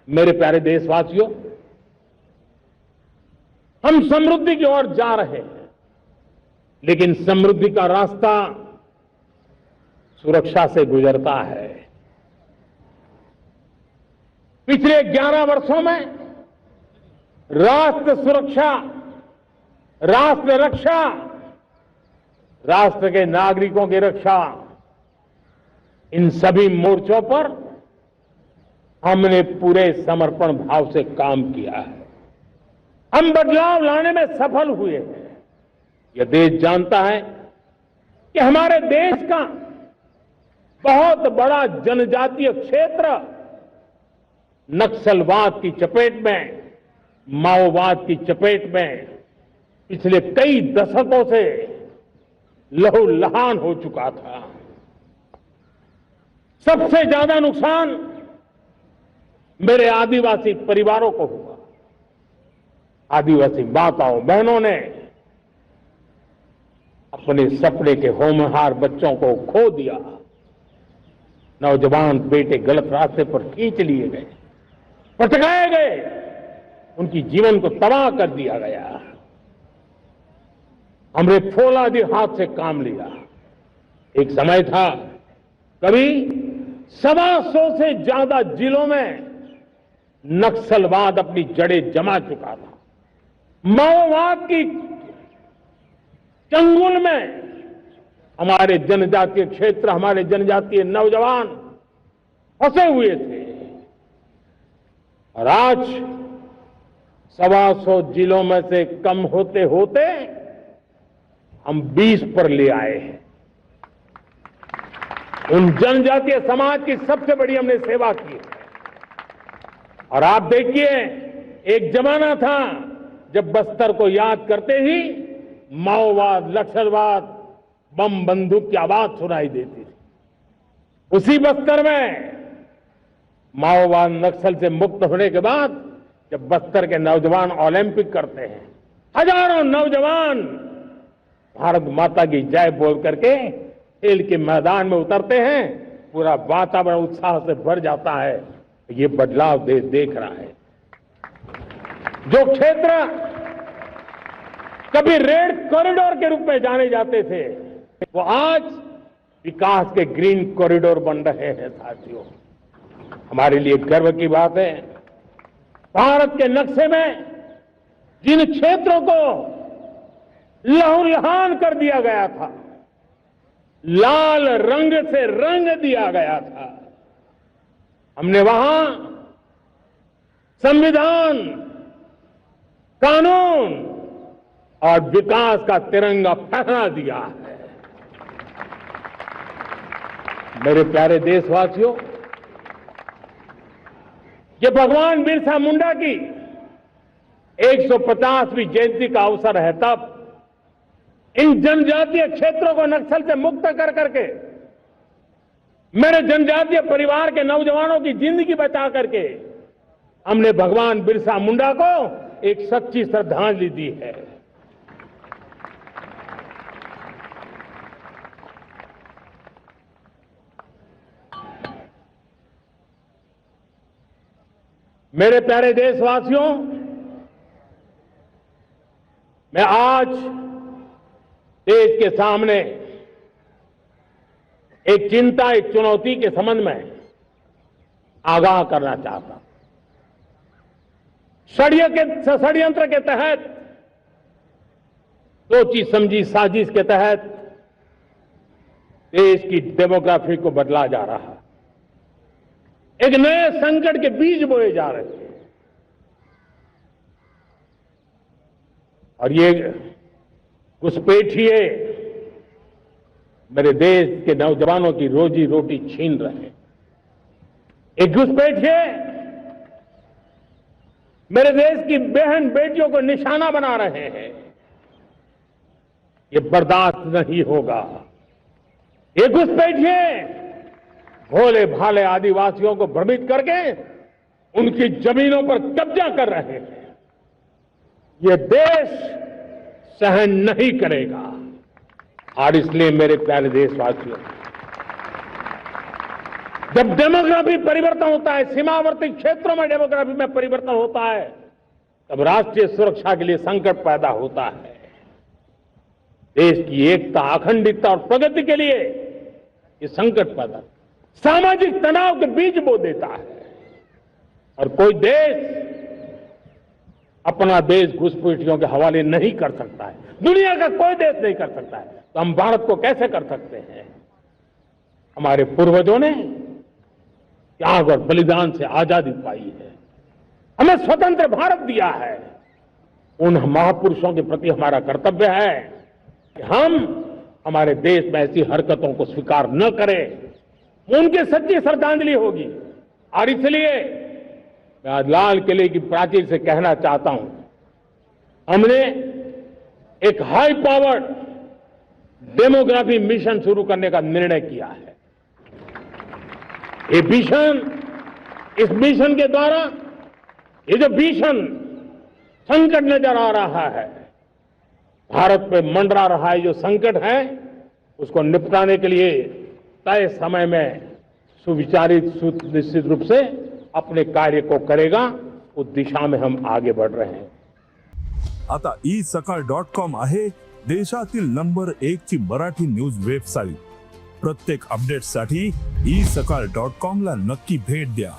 मेरे प्यारे देशवासियों, हम समृद्धि की ओर जा रहे हैं, लेकिन समृद्धि का रास्ता सुरक्षा से गुजरता है। पिछले 11 वर्षों में राष्ट्र सुरक्षा, राष्ट्र रक्षा, राष्ट्र के नागरिकों की रक्षा, इन सभी मोर्चों पर हमने पूरे समर्पण भाव से काम किया है। हम बदलाव लाने में सफल हुए हैं। यह देश जानता है कि हमारे देश का बहुत बड़ा जनजातीय क्षेत्र नक्सलवाद की चपेट में, माओवाद की चपेट में पिछले कई दशकों से लहूलुहान हो चुका था। सबसे ज्यादा नुकसान मेरे आदिवासी परिवारों को हुआ। आदिवासी माताओं बहनों ने अपने सपने के होनहार बच्चों को खो दिया। नौजवान बेटे गलत रास्ते पर खींच लिए गए, पटकाए गए, उनकी जीवन को तबाह कर दिया गया। हमने फौलादी हाथ से काम लिया। एक समय था, कभी 125 से ज्यादा जिलों में नक्सलवाद अपनी जड़ें जमा चुका था। माओवाद की चंगुल में हमारे जनजातीय क्षेत्र, हमारे जनजातीय नौजवान फंसे हुए थे। और आज 125 जिलों में से कम होते होते हम 20 पर ले आए हैं। उन जनजातीय समाज की सबसे बड़ी हमने सेवा की है। और आप देखिए, एक जमाना था जब बस्तर को याद करते ही माओवाद, नक्सलवाद, बम बंदूक की आवाज सुनाई देती थी। उसी बस्तर में माओवाद नक्सल से मुक्त होने के बाद जब बस्तर के नौजवान ओलंपिक करते हैं, हजारों नौजवान भारत माता की जय बोल करके खेल के मैदान में उतरते हैं, पूरा वातावरण उत्साह से भर जाता है। ये बदलाव देश देख रहा है। जो क्षेत्र कभी रेड कॉरिडोर के रूप में जाने जाते थे, वो आज विकास के ग्रीन कॉरिडोर बन रहे हैं। साथियों, हमारे लिए गर्व की बात है, भारत के नक्शे में जिन क्षेत्रों को लहूलुहान कर दिया गया था, लाल रंग से रंग दिया गया था, हमने वहां संविधान, कानून और विकास का तिरंगा फहरा दिया है। मेरे प्यारे देशवासियों, ये भगवान बिरसा मुंडा की 150वीं जयंती का अवसर है। तब इन जनजातीय क्षेत्रों को नक्सल से मुक्त कर करके, मेरे जनजातीय परिवार के नौजवानों की जिंदगी बचा करके हमने भगवान बिरसा मुंडा को एक सच्ची श्रद्धांजलि दी है। मेरे प्यारे देशवासियों, मैं आज देश के सामने एक चिंता, एक चुनौती के संबंध में आगाह करना चाहता हूं। षड्यंत्र के तहत, सोची समझी साजिश के तहत देश की डेमोग्राफी को बदला जा रहा है। एक नए संकट के बीज बोए जा रहे हैं। और ये घुसपैठिए मेरे देश के नौजवानों की रोजी रोटी छीन रहे हैं। एक घुसपैठिए मेरे देश की बहन बेटियों को निशाना बना रहे हैं। ये बर्दाश्त नहीं होगा। ये घुसपैठिए भोले भाले आदिवासियों को भ्रमित करके उनकी जमीनों पर कब्जा कर रहे हैं। ये देश सहन नहीं करेगा। और इसलिए मेरे प्यारे देशवासियों, जब डेमोग्राफी परिवर्तन होता है, सीमावर्ती क्षेत्रों में डेमोग्राफी में परिवर्तन होता है, तब राष्ट्रीय सुरक्षा के लिए संकट पैदा होता है। देश की एकता, अखंडता और प्रगति के लिए ये संकट पैदा, सामाजिक तनाव के बीज बो देता है। और कोई देश अपना देश घुसपैठियों के हवाले नहीं कर सकता है, दुनिया का कोई देश नहीं कर सकता है, तो हम भारत को कैसे कर सकते हैं? हमारे पूर्वजों ने त्याग और बलिदान से आजादी पाई है, हमें स्वतंत्र भारत दिया है। उन महापुरुषों के प्रति हमारा कर्तव्य है कि हम हमारे देश में ऐसी हरकतों को स्वीकार न करें, उनकी सच्ची श्रद्धांजलि होगी। और इसलिए मैं आज लाल किले की प्राचीर से कहना चाहता हूं, हमने एक हाई पावर्ड डेमोग्राफी मिशन शुरू करने का निर्णय किया है। ये मिशन, इस मिशन के द्वारा ये जो भीषण संकट नजर आ रहा है, भारत पे मंडरा रहा है जो संकट है, उसको निपटाने के लिए तय समय में सुविचारित सुनिश्चित रूप से अपने कार्य को करेगा। उस दिशा में हम आगे बढ़ रहे हैं। आता isakal.com आहे देशातील नंबर 1 ची मराठी न्यूज वेबसाईट। प्रत्येक अपडेटसाठी isakal.com ला नक्की भेट द्या।